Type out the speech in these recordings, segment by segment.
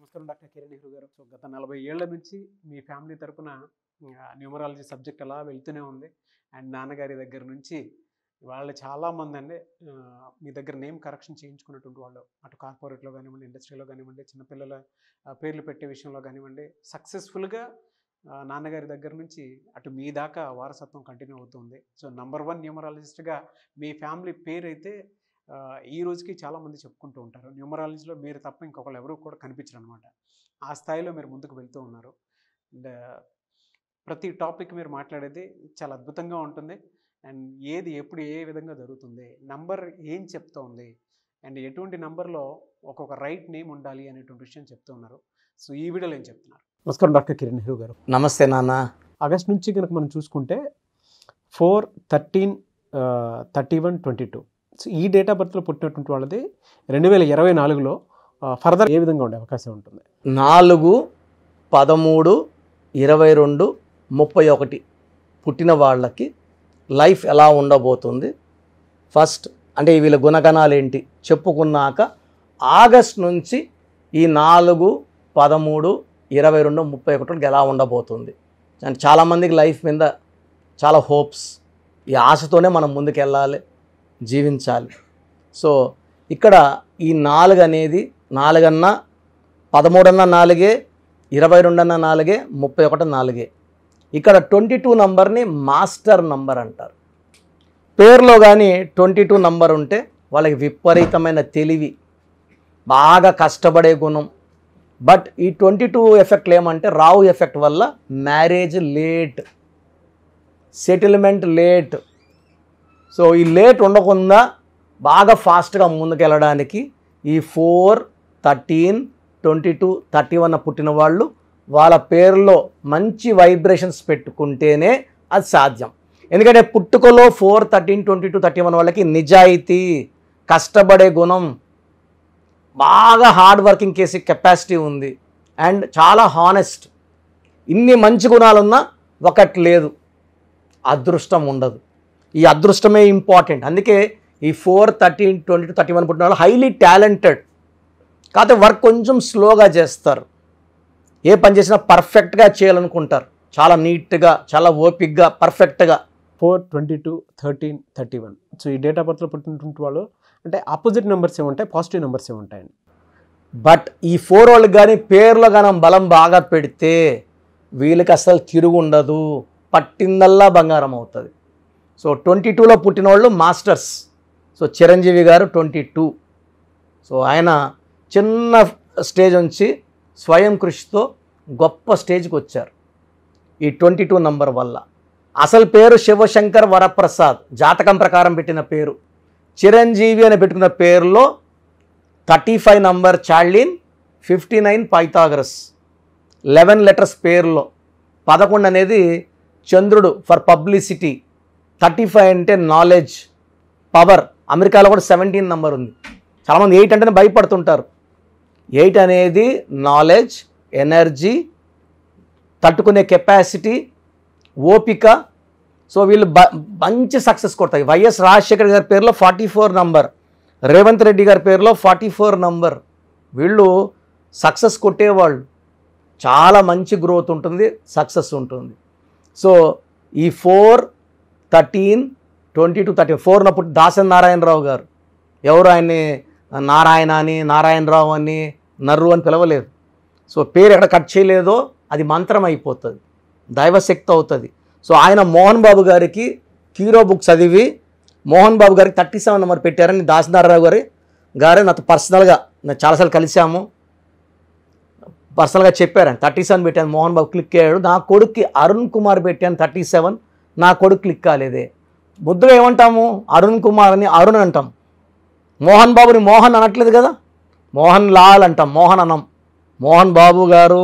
నమస్కారం doctor Kiran Nehru garu. So గత 40 ఏళ్ల నుంచి మీ ఫ్యామిలీ తరపున న్యూమరాలజీ సబ్జెక్ట్ అలా వెళ్తూనే ఉంది. అండ్ నాన్నగారి దగ్గర నుంచి వాళ్ళు చాలామంది అండి మీ దగ్గర నేమ్ కరెక్షన్ చేయించుకున్నటువంటి వాళ్ళు, అటు కార్పొరేట్లో కానివ్వండి, ఇండస్ట్రీలో కానివ్వండి, చిన్నపిల్లల పేర్లు పెట్టే విషయంలో కానివ్వండి, సక్సెస్ఫుల్గా నాన్నగారి దగ్గర నుంచి అటు మీ దాకా వారసత్వం కంటిన్యూ అవుతుంది. సో నంబర్ 1 న్యూమరాలజిస్ట్గా మీ ఫ్యామిలీ పేరు అయితే ఈ రోజుకి చాలామంది చెప్పుకుంటూ ఉంటారు. న్యూమరాలజీలో మీరు తప్ప ఇంకొకళ్ళు ఎవరు కూడా కనిపించరు అనమాట. ఆ స్థాయిలో మీరు ముందుకు వెళ్తూ ఉన్నారు. అండ్ ప్రతి టాపిక్ మీరు మాట్లాడేది చాలా అద్భుతంగా ఉంటుంది. అండ్ ఏది ఎప్పుడు ఏ విధంగా జరుగుతుంది, నంబర్ ఏం చెప్తోంది, అండ్ ఎటువంటి నంబర్లో ఒక్కొక్క రైట్ నేమ్ ఉండాలి అనేటువంటి విషయం చెప్తూ ఉన్నారు. సో ఈ వీడియోలో ఏం చెప్తున్నారు? నమస్కారం డాక్టర్ కిరణ్ నెహ్రూ గారు. నమస్తే నాన్న. ఆగస్ట్ నుంచి కనుక మనం చూసుకుంటే 4, 13, 31, 22 సో ఈ డేట్ ఆఫ్ బర్త్లో పుట్టినటువంటి వాళ్ళది 2024లో ఫర్దర్ ఏ విధంగా ఉండే అవకాశం ఉంటుంది? 4, 13, 22, 31 పుట్టిన వాళ్ళకి లైఫ్ ఎలా ఉండబోతుంది, ఫస్ట్ అంటే వీళ్ళ గుణగణాలు ఏంటి చెప్పుకున్నాక ఆగస్ట్ నుంచి ఈ 4, 13, 22, 31 ఎలా ఉండబోతుంది అంటే చాలామందికి లైఫ్ మీద చాలా హోప్స్, ఈ ఆశతోనే మనం ముందుకెళ్ళాలి, జీవించాలి. సో ఇక్కడ ఈ 4 అనేది 4 అన్నా 13 అన్నా 4, 22 అన్నా 4, 31 4. ఇక్కడ 22 నంబర్ని మాస్టర్ నంబర్ అంటారు. పేరులో కానీ 22 నంబర్ ఉంటే వాళ్ళకి విపరీతమైన తెలివి, బాగా కష్టపడే గుణం. బట్ ఈ 22 ఎఫెక్ట్లు ఏమంటే రావు ఎఫెక్ట్ వల్ల marriage late, settlement late. So ఈ లేట్ ఉండకుండా బాగా ఫాస్ట్గా ముందుకెళ్ళడానికి ఈ 4, 13, 22, 31 పుట్టిన వాళ్ళు వాళ్ళ పేరులో మంచి వైబ్రేషన్స్ పెట్టుకుంటేనే అది సాధ్యం. ఎందుకంటే పుట్టుకలో 4, 13, 22, 31 వాళ్ళకి నిజాయితీ, కష్టపడే గుణం, బాగా హార్డ్ వర్కింగ్ చేసే కెపాసిటీ ఉంది అండ్ చాలా హానెస్ట్. ఇన్ని మంచి గుణాలున్నా ఒకటి లేదు, అదృష్టం ఉండదు. ఈ అదృష్టమే ఇంపార్టెంట్. అందుకే ఈ 4, 13, 22, 31 పుట్టిన వాళ్ళు హైలీ టాలెంటెడ్, కాకపోతే వర్క్ కొంచెం స్లోగా చేస్తారు. ఏ పని చేసినా పర్ఫెక్ట్గా చేయాలనుకుంటారు, చాలా నీట్గా, చాలా ఓపిక్గా, పర్ఫెక్ట్గా. 4, 22, 13, 31 సో ఈ డేట్ ఆఫ్ బర్త్లో పుట్టినటువంటి వాళ్ళు అంటే ఆపోజిట్ నెంబర్స్ ఏముంటాయి, పాజిటివ్ నెంబర్స్ ఏముంటాయండి? బట్ ఈ 4 వాళ్ళకి కానీ పేర్లో కానీ బలం బాగా పెడితే వీళ్ళకి అసలు తిరుగు ఉండదు, పట్టిందల్లా బంగారం అవుతుంది. సో 22లో పుట్టిన వాళ్ళు మాస్టర్స్. సో చిరంజీవి గారు 22. సో ఆయన చిన్న స్టేజ్ నుంచి స్వయం కృషితో గొప్ప స్టేజ్కి వచ్చారు ఈ 22 నంబర్ వల్ల. అసలు పేరు శివశంకర్ వరప్రసాద్, జాతకం ప్రకారం పెట్టిన పేరు. చిరంజీవి అని పెట్టుకున్న పేరులో 35 నంబర్ చార్లిన్, 59 పైథాగరస్, 11 లెటర్స్ పేరులో. 11 అనేది చంద్రుడు ఫర్ పబ్లిసిటీ, 35 అంటే నాలెడ్జ్, పవర్. అమెరికాలో కూడా 17 నంబర్ ఉంది. చాలామంది 8 అంటేనే భయపడుతుంటారు. 8 అనేది నాలెడ్జ్, ఎనర్జీ, తట్టుకునే కెపాసిటీ, ఓపిక. సో వీళ్ళు మంచి సక్సెస్ కొడతాయి. వైఎస్ రాజశేఖర్ గారి పేరులో 44 నంబర్, రేవంత్ రెడ్డి గారి పేరులో 44 నంబర్. వీళ్ళు సక్సెస్ కొట్టేవాళ్ళు. చాలా మంచి గ్రోత్ ఉంటుంది, సక్సెస్ ఉంటుంది. సో ఈ 4, 13, 22, 34 నప్పుడు దాసరి నారాయణరావు గారు, ఎవరు ఆయన్ని నారాయణ అని, నారాయణరావు అని, నర్రు అని పిలవలేదు. సో పేరు ఎక్కడ కట్ చేయలేదో అది మంత్రం అయిపోతుంది, దైవశక్తి అవుతుంది. సో ఆయన మోహన్ బాబు గారికి హీరో బుక్ చదివి మోహన్ బాబు గారికి 37 నెంబర్ పెట్టారని దాసరి నారాయణరావు గారు నాతో పర్సనల్గా, నేను చాలాసార్లు కలిసాము, పర్సనల్గా చెప్పారని 37 పెట్టాను. మోహన్ బాబు క్లిక్ అయ్యాడు. నా కొడుక్కి అరుణ్ కుమార్ పెట్టాను 37, నా కొడుకు క్లిక్ కాలేదే. ముద్దుగా ఏమంటాము? అరుణ్ కుమార్ అని అరుణ్ అంటాం. మోహన్ బాబుని మోహన్ అనట్లేదు కదా, మోహన్ లాల్ అంటాం, మోహన్ అనం. మోహన్ బాబు గారు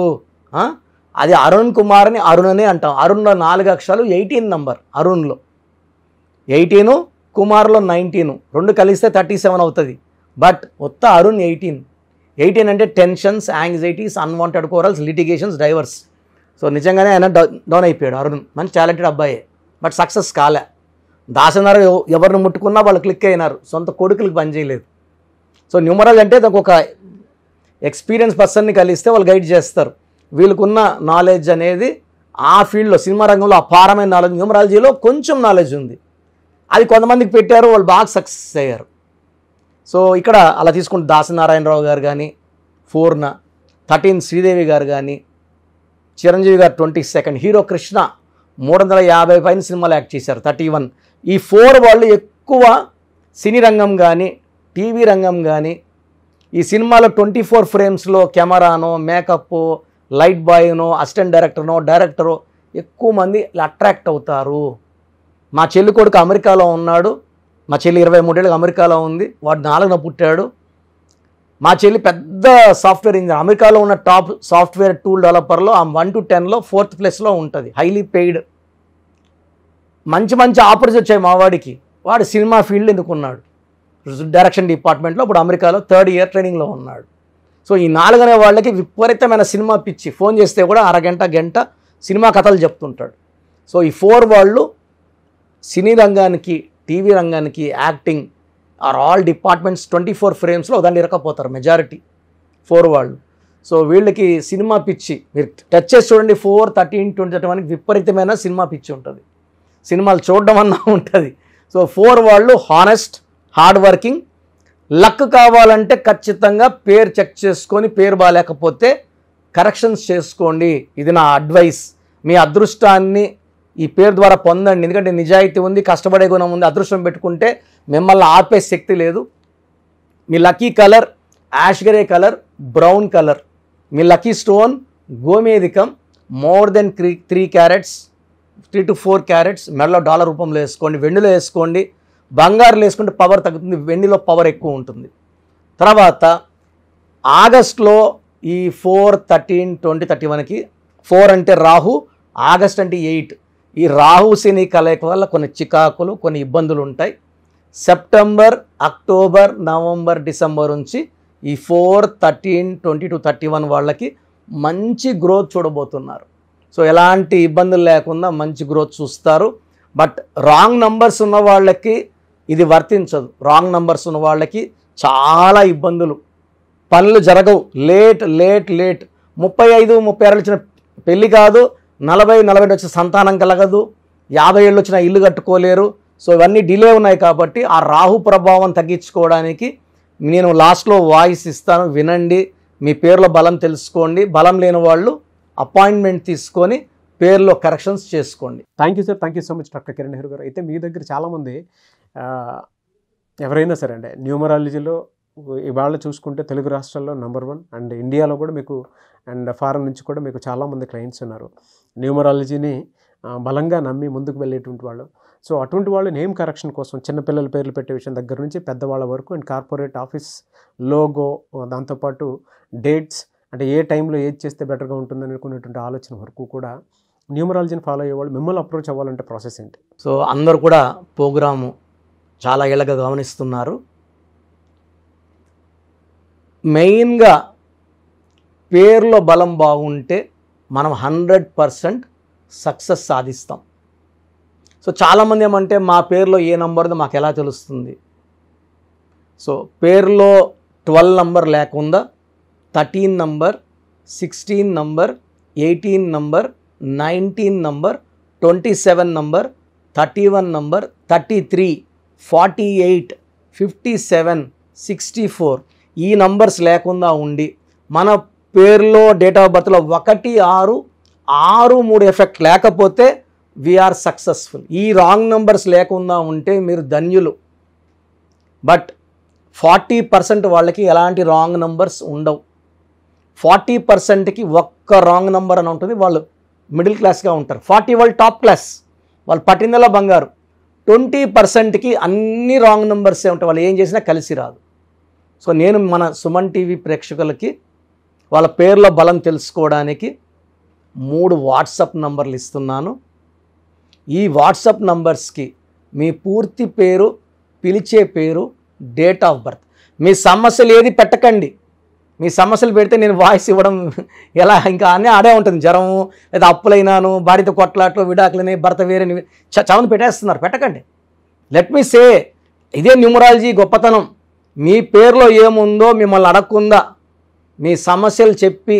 అది అరుణ్ కుమార్ అని అరుణ్ అనే అంటాం. అరుణ్లో 4 అక్షరాలు, 18 నంబర్ అరుణ్లో. 18, కుమార్లో 19, 2 కలిస్తే 37 అవుతుంది. బట్ ఉత్త అరుణ్ 18 అంటే tensions, anxieties, unwanted corals, litigations, divorce. So నిజంగానే ఆయన డౌన్ అయిపోయాడు. అరుణ్ మంచి టాలెంటెడ్ అబ్బాయే, బట్ సక్సెస్ కాలే. దాసన్నారు ఎవరిని ముట్టుకున్నా వాళ్ళు క్లిక్ అయినారు, సొంత కొడుకులకు పనిచేయలేదు. సో న్యూమరాలజీ అంటే ఒక ఎక్స్పీరియన్స్ పర్సన్ని కలిస్తే వాళ్ళు గైడ్ చేస్తారు. వీళ్ళకున్న నాలెడ్జ్ అనేది ఆ ఫీల్డ్లో సినిమా రంగంలో అపారమైన నాలెడ్జ్, న్యూమరాలజీలో కొంచెం నాలెడ్జ్ ఉంది, అది కొంతమందికి పెట్టారు, వాళ్ళు బాగా సక్సెస్ అయ్యారు. సో ఇక్కడ అలా తీసుకుంటే దాసనారాయణరావు గారు కానీ, 4 13 శ్రీదేవి గారు కానీ, చిరంజీవి గారు 22 హీరో కృష్ణ 350 పైన సినిమాలు యాక్ట్ చేశారు 31. ఈ 4 వాళ్ళు ఎక్కువ సినీ రంగం కానీ టీవీ రంగం కానీ ఈ సినిమాలో 24 ఫ్రేమ్స్లో కెమెరానో మేకప్ లైట్ బాయ్నో అసిస్టెంట్ డైరెక్టరో ఎక్కువ మంది అట్రాక్ట్ అవుతారు. మా చెల్లి కొడుకు అమెరికాలో ఉన్నాడు, మా చెల్లి 23 ఏళ్ళకి అమెరికాలో ఉంది, వాడు 4న పుట్టాడు. మా చెల్లి పెద్ద సాఫ్ట్వేర్ ఇంజనీర్, అమెరికాలో ఉన్న టాప్ సాఫ్ట్వేర్ టూల్ డెవలపర్లో 1 to 10లో 4th ప్లేస్లో ఉంటుంది, హైలీ పెయిడ్. మంచి ఆపర్చునిటీస్ వచ్చాయి మా వాడికి, వాడు సినిమా ఫీల్డ్ ఎందుకున్నాడు, డైరెక్షన్ డిపార్ట్మెంట్లో ఇప్పుడు అమెరికాలో 3rd ఇయర్ ట్రైనింగ్లో ఉన్నాడు. సో ఈ 4 అనే వాళ్ళకి విపరీతమైన సినిమా పిచ్చి, ఫోన్ చేస్తే కూడా గంట సినిమా కథలు చెప్తుంటాడు. సో ఈ 4 వాళ్ళు సినీ రంగానికి టీవీ రంగానికి యాక్టింగ్ ఆర్ ఆల్ డిపార్ట్మెంట్స్ 24 ఫ్రేమ్స్లో దాన్ని ఇరకపోతారు మెజారిటీ 4 వాళ్ళు. సో వీళ్ళకి సినిమా పిచ్చి మీరు టచ్ చేసి చూడండి, 4, 13, 20 విపరీతమైన సినిమా పిచ్చి ఉంటుంది, సినిమాలు చూడడం అన్నా ఉంటుంది. సో 4 వాళ్ళు హానెస్ట్, హార్డ్ వర్కింగ్. లక్ కావాలంటే ఖచ్చితంగా పేరు చెక్ చేసుకొని, పేరు బాగాలేకపోతే కరెక్షన్స్ చేసుకోండి, ఇది నా అడ్వైస్. మీ అదృష్టాన్ని ఈ పేరు ద్వారా పొందండి, ఎందుకంటే నిజాయితీ ఉంది, కష్టపడే గుణం ఉంది. అదృష్టం పెట్టుకుంటే మిమ్మల్ని ఆపే శక్తి లేదు. మీ lucky colour ash grey colour, brown colour. మీ లక్కీ స్టోన్ గోమేధికం, more than 3 carats, 3 to 4 carats. మెడలో డాలర్ రూపంలో వేసుకోండి, వెండిలో వేసుకోండి. బంగారులో వేసుకుంటే పవర్ తగ్గుతుంది, వెండిలో పవర్ ఎక్కువ ఉంటుంది. తర్వాత ఆగస్ట్లో ఈ 4, 13, 20, 31కి 4 అంటే రాహు, ఆగస్ట్ అంటే 8. ఈ రాహు శని కలయిక వల్ల కొన్ని చికాకులు, కొన్ని ఇబ్బందులు ఉంటాయి. సెప్టెంబర్, అక్టోబర్, నవంబర్, డిసెంబర్ నుంచి ఈ 4, 13, 20 to 31 వాళ్ళకి మంచి గ్రోత్ చూడబోతున్నారు. సో ఎలాంటి ఇబ్బందులు లేకుండా మంచి గ్రోత్ చూస్తారు. బట్ రాంగ్ నంబర్స్ ఉన్న వాళ్ళకి ఇది వర్తించదు. రాంగ్ నంబర్స్ ఉన్న వాళ్ళకి చాలా ఇబ్బందులు, పనులు జరగవు, లేట్ 35, 36 వచ్చిన పెళ్ళి కాదు, 40, 40 వచ్చిన సంతానం కలగదు, 50 ఏళ్ళు వచ్చిన ఇల్లు కట్టుకోలేరు. సో ఇవన్నీ డిలే ఉన్నాయి. కాబట్టి ఆ రాహు ప్రభావం తగ్గించుకోవడానికి నేను లాస్ట్లో వాయిస్ ఇస్తాను, వినండి. మీ పేర్లో బలం తెలుసుకోండి. బలం లేని వాళ్ళు అపాయింట్మెంట్ తీసుకొని పేర్లో కరెక్షన్స్ చేసుకోండి. Thank you sir, thank you so much doctor Kiran Nehru గారు. అయితే మీ దగ్గర చాలామంది ఎవరైనా సరే అంటే న్యూమరాలజీలో ఇవాళ చూసుకుంటే తెలుగు రాష్ట్రాల్లో నెంబర్ 1 అండ్ ఇండియాలో కూడా మీకు అండ్ ఫారెన్ నుంచి కూడా మీకు చాలామంది క్లయింట్స్ ఉన్నారు న్యూమరాలజీని బలంగా నమ్మి ముందుకు వెళ్ళేటువంటి వాళ్ళు. సో అటువంటి వాళ్ళు నేమ్ కరెక్షన్ కోసం చిన్నపిల్లల పేర్లు పెట్టే విషయం దగ్గర నుంచి పెద్దవాళ్ళ వరకు అండ్ కార్పొరేట్ ఆఫీస్ లోగో, దాంతోపాటు డేట్స్ అంటే ఏ టైంలో ఏది చేస్తే బెటర్గా ఉంటుందని అనుకునేటువంటి ఆలోచన వరకు కూడా న్యూమరాలజీని ఫాలో అయ్యేవాళ్ళు మిమ్మల్ని అప్రోచ్ అవ్వాలంటే ప్రాసెస్ ఏంటి? సో అందరూ కూడా ప్రోగ్రాము చాలా ఏళ్ళగా గమనిస్తున్నారు. మెయిన్గా పేర్లో బలం బాగుంటే మనం 100% సక్సెస్ సాధిస్తాం. సో చాలామంది ఏమంటే మా పేరులో ఏ నంబర్దో మాకు ఎలా తెలుస్తుంది? సో పేరులో 12 నంబర్ లేకుండా 13 number, 16 number, 18 number, 19 number, 27 number, 31 number, 33, 48, 57, 64 ఈ నంబర్స్ లేకుండా ఉండి మన పేరులో డేట్ ఆఫ్ బర్త్లో 1, 6, 6, 3 ఎఫెక్ట్ లేకపోతే వీఆర్ సక్సెస్ఫుల్. ఈ రాంగ్ నంబర్స్ లేకుండా ఉంటే మీరు ధన్యులు. బట్ 40% వాళ్ళకి ఎలాంటి రాంగ్ నంబర్స్ ఉండవు. 40%కి ఒక్క రాంగ్ నంబర్ అని ఉంటుంది, వాళ్ళు మిడిల్ క్లాస్గా ఉంటారు. 40 వాళ్ళు టాప్ క్లాస్, వాళ్ళు పట్టిందలా బంగారు. 20%కి అన్ని రాంగ్ నంబర్సే ఉంటాయి, వాళ్ళు ఏం చేసినా కలిసి రాదు. సో నేను మన సుమన్ టీవీ ప్రేక్షకులకి వాళ్ళ పేర్ల బలం తెలుసుకోవడానికి 3 వాట్సాప్ నంబర్లు ఇస్తున్నాను. ఈ వాట్సాప్ నంబర్స్కి మీ పూర్తి పేరు, పిలిచే పేరు, డేట్ ఆఫ్ బర్త్, మీ సమస్యలు ఏది పెట్టకండి. మీ సమస్యలు పెడితే నేను వాయిస్ ఇవ్వడం ఎలా, ఇంకా అన్నీ ఆడే ఉంటుంది. జ్వరము లేదా అప్పులైనాను, భార్యతో కొట్లాట్లు, విడాకులని, భర్త వేరే చవని పెట్టేస్తున్నారు, పెట్టకండి. లెట్ మీ సే, ఇదే న్యూమరాలజీ గొప్పతనం. మీ పేరులో ఏముందో మిమ్మల్ని అడగకుండా మీ సమస్యలు చెప్పి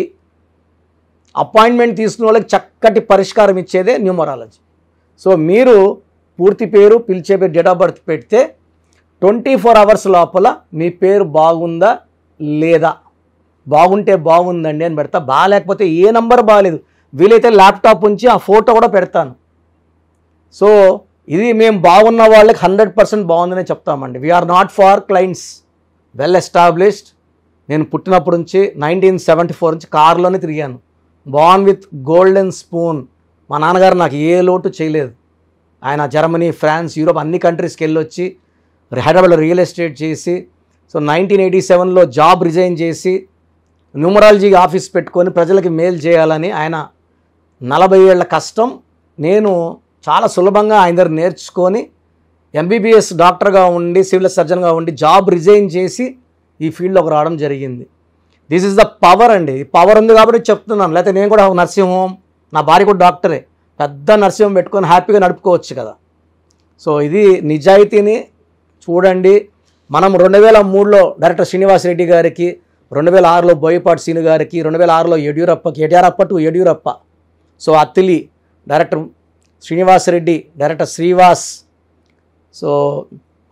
అపాయింట్మెంట్ తీసుకునే వాళ్ళకి చక్కటి పరిష్కారం ఇచ్చేదే న్యూమరాలజీ. సో మీరు పూర్తి పేరు, పిలిచే పేరు, డేట్ ఆఫ్ బర్త్ పెడితే 24 hours లోపల మీ పేరు బాగుందా లేదా, బాగుంటే బాగుందండి అని పెడతా, బాగాలేకపోతే ఏ నంబర్ బాగాలేదు, వీలైతే ల్యాప్టాప్ ఉంచి ఆ ఫోటో కూడా పెడతాను. సో ఇది మేము బాగున్న వాళ్ళకి 100% బాగుందనే చెప్తామండి. We're not far clients, well established. నేను పుట్టినప్పటి నుంచి 1974 నుంచి కారులోనే తిరిగాను. Born with golden spoon. మా నాన్నగారు నాకు ఏ లోటు చేయలేదు. ఆయన జర్మనీ, ఫ్రాన్స్, యూరోప్ అన్ని కంట్రీస్కి వెళ్ళొచ్చి హైదరాబాద్లో రియల్ ఎస్టేట్ చేసి, సో 1987లో జాబ్ రిజైన్ చేసి న్యూమరాలజీ ఆఫీస్ పెట్టుకొని ప్రజలకి మేలు చేయాలని ఆయన 40 ఏళ్ల కష్టం నేను చాలా సులభంగా ఆయన దగ్గర నేర్చుకొని ఎంబీబీఎస్ డాక్టర్గా ఉండి, సివిల్ సర్జన్గా ఉండి జాబ్ రిజైన్ చేసి ఈ ఫీల్డ్లోకి రావడం జరిగింది. దిస్ ఈజ్ ద పవర్ అండి. పవర్ ఉంది కాబట్టి చెప్తున్నాను. లేకపోతే నేను కూడా నర్సింగ్ హోమ్, నా భార్య కూడా డాక్టరే, పెద్ద నర్సింగ్ హోమ్ పెట్టుకొని హ్యాపీగా నడుపుకోవచ్చు కదా. సో ఇది నిజాయితీని చూడండి. మనం 2003లో డైరెక్టర్ శ్రీనివాస్ రెడ్డి గారికి, 2006లో బోయపాటి సీను గారికి, 2006లో Yediyurappa, so Attili director Srinivas Reddy, director Srivas, so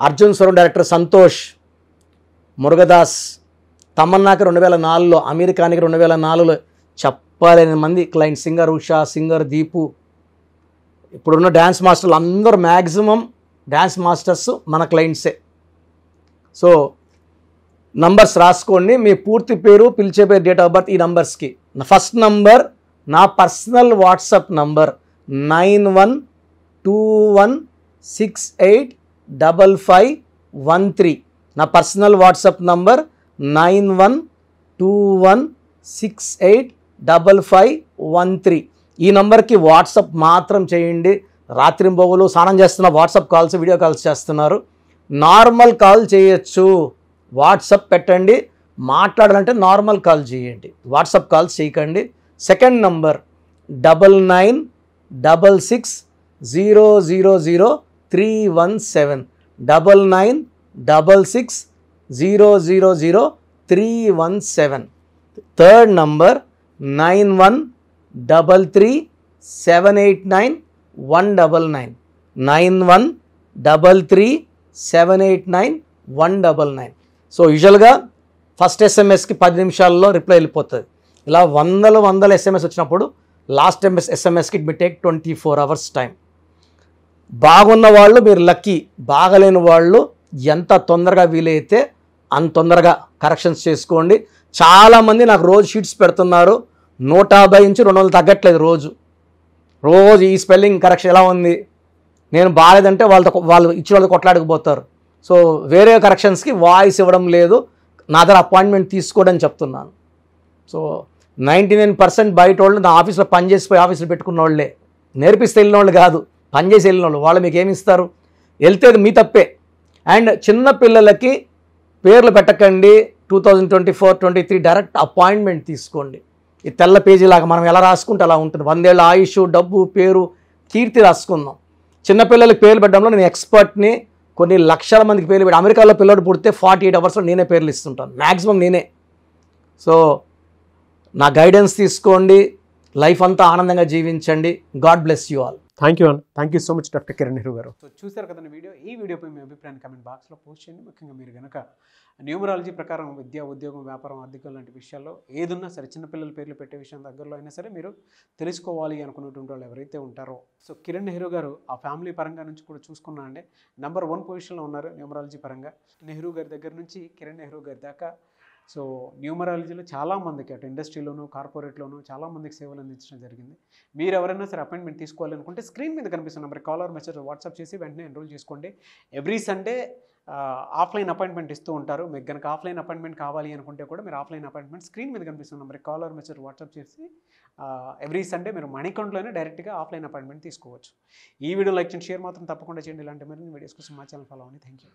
Arjun స్వరం డైరెక్టర్ సంతోష్, మురుగదాస్, తమన్నాకి 2004లో, అమెరికానికి 2004లో చెప్పలేని మంది client, singer Usha, singer Deepu, ఇప్పుడున్న డ్యాన్స్ మాస్టర్లు అందరూ మ్యాక్సిమం డ్యాన్స్ మాస్టర్స్ మన క్లయింట్సే. సో నంబర్స్ రాసుకోండి. మీ పూర్తి పేరు, పిలిచే పేరు, డేట్ ఆఫ్ బర్త్ ఈ నంబర్స్కి. ఫస్ట్ నంబర్ నా పర్సనల్ వాట్సాప్ నంబర్ 9121685513. నా పర్సనల్ వాట్సాప్ నంబర్ 9121685513. ఈ నంబర్కి వాట్సాప్ మాత్రం చేయండి. రాత్రింబొగులు స్నానం చేస్తున్న వాట్సాప్ కాల్స్, వీడియో కాల్స్ చేస్తున్నారు. నార్మల్ కాల్ చేయొచ్చు, వాట్సాప్ పెట్టండి. మాట్లాడాలంటే నార్మల్ కాల్ చేయండి, వాట్సాప్ కాల్స్ చేయకండి. Second number 9966000317, 9966000317. Third number 9133789199, 9133789199. So యూజువల్గా ఫస్ట్ ఎస్ఎంఎస్కి 10 నిమిషాల్లో రిప్లై వెళ్ళిపోతుంది. ఇలా వందల ఎస్ఎంఎస్ వచ్చినప్పుడు లాస్ట్ ఎస్ఎంఎస్కి it may take 24 hours time. బాగున్న వాళ్ళు మీరు లక్కీ, బాగలేని వాళ్ళు ఎంత తొందరగా వీలైతే అంత తొందరగా కరెక్షన్స్ చేసుకోండి. చాలామంది నాకు రోజు షీట్స్ పెడుతున్నారు, 150 నుంచి 200 తగ్గట్లేదు రోజు. ఈ స్పెల్లింగ్ కరెక్షన్ ఎలా ఉంది, నేను బాగాలేదంటే వాళ్ళు ఇచ్చిన వాళ్ళు కొట్లాడకపోతారు. సో వేరే కరెక్షన్స్కి వాయిస్ ఇవ్వడం లేదు, నా దగ్గర అపాయింట్మెంట్ తీసుకోవడం చెప్తున్నాను. సో 99% బయట వాళ్ళు నా ఆఫీస్లో పనిచేసిపోయి ఆఫీసులో పెట్టుకున్న వాళ్ళే, నేర్పిస్తే వెళ్ళిన వాళ్ళు కాదు, పనిచేసి వెళ్ళిన వాళ్ళు. వాళ్ళు మీకు ఏమి ఇస్తారు, వెళ్తే మీ తప్పే. అండ్ చిన్న పిల్లలకి పేర్లు పెట్టకండి. 2024-23 డైరెక్ట్ అపాయింట్మెంట్ తీసుకోండి. ఈ తెల్ల పేజీ లాగా మనం ఎలా రాసుకుంటే అలా ఉంటుంది. 100 ఏళ్ళ ఆయుష్, డబ్బు, పేరు, కీర్తి రాసుకుందాం. చిన్నపిల్లలకి పేర్లు పెట్టడంలో నేను ఎక్స్పర్ట్ని. కొన్ని లక్షల మందికి పేర్లు పెట్టి, అమెరికాలో పిల్లడు పుడితే 48 hours నేనే పేర్లు ఇస్తుంటాను, మ్యాక్సిమం నేనే. సో నా గైడెన్స్ తీసుకోండి, లైఫ్ అంతా ఆనందంగా జీవించండి. God bless you all. Thank you అన్న, thank you so much doctor Kiran Nehru garu. So చూసారు కదండి వీడియో. ఈ వీడియోపై మీ అభిప్రాయాన్ని కమెంట్ బాక్స్లో పోస్ట్ చేయండి. ముఖ్యంగా మీరు కనుక న్యూమరాలజీ ప్రకారం విద్య, ఉద్యోగం, వ్యాపారం, ఆర్థికం లాంటి విషయాల్లో ఏదున్నా సరే, చిన్నపిల్లల పేర్లు పెట్టే విషయం దగ్గరలో అయినా సరే మీరు తెలుసుకోవాలి అనుకున్నటువంటి వాళ్ళు ఎవరైతే ఉంటారో, సో కిరణ్ నెహ్రూ గారు ఆ ఫ్యామిలీ పరంగా నుంచి కూడా చూసుకున్నా అండి నెంబర్ 1 పొజిషన్లో ఉన్నారు న్యూమరాలజీ పరంగా. నెహ్రూ గారి దగ్గర నుంచి కిరణ్ నెహ్రూ గారి దాకా సో న్యూమరాలజీలో చాలామందికి అటు ఇండస్ట్రీలోను, కార్పొరేట్లోను చాలామందికి సేవలు అందించడం జరిగింది. మీరు ఎవరైనా సరే అపాయింట్మెంట్ తీసుకోవాలనుకుంటే స్క్రీన్ మీద కనిపిస్తున్న number call or message WhatsApp చేసి వెంటనే ఎన్రోల్ చేసుకోండి. ఎవ్రీ సండే ఆఫ్లైన్ అపాయింట్మెంట్ ఇస్తూ ఉంటారు. మీకు కనుక ఆఫ్లైన్ అపాయింట్మెంట్ కావాలి అనుకుంటే కూడా మీరు ఆఫ్లైన్ అపాయింట్మెంట్ స్క్రీన్ మీద కనిపిస్తున్న number call or message WhatsApp చేసి ఎవ్రీ సండే మీరు మణికంట్లోనే డైరెక్ట్గా ఆఫ్లైన్ అపాయింట్మెంట్ తీసుకోవచ్చు. ఈ వీడియో లైక్ చేయండి, షేర్ మాత్రం తప్పకుండా చేయండి. ఇలాంటి మరిన్ని వీడియోస్ కోసం మా ఛానల్ ఫాలో అవ్వండి. Thank you.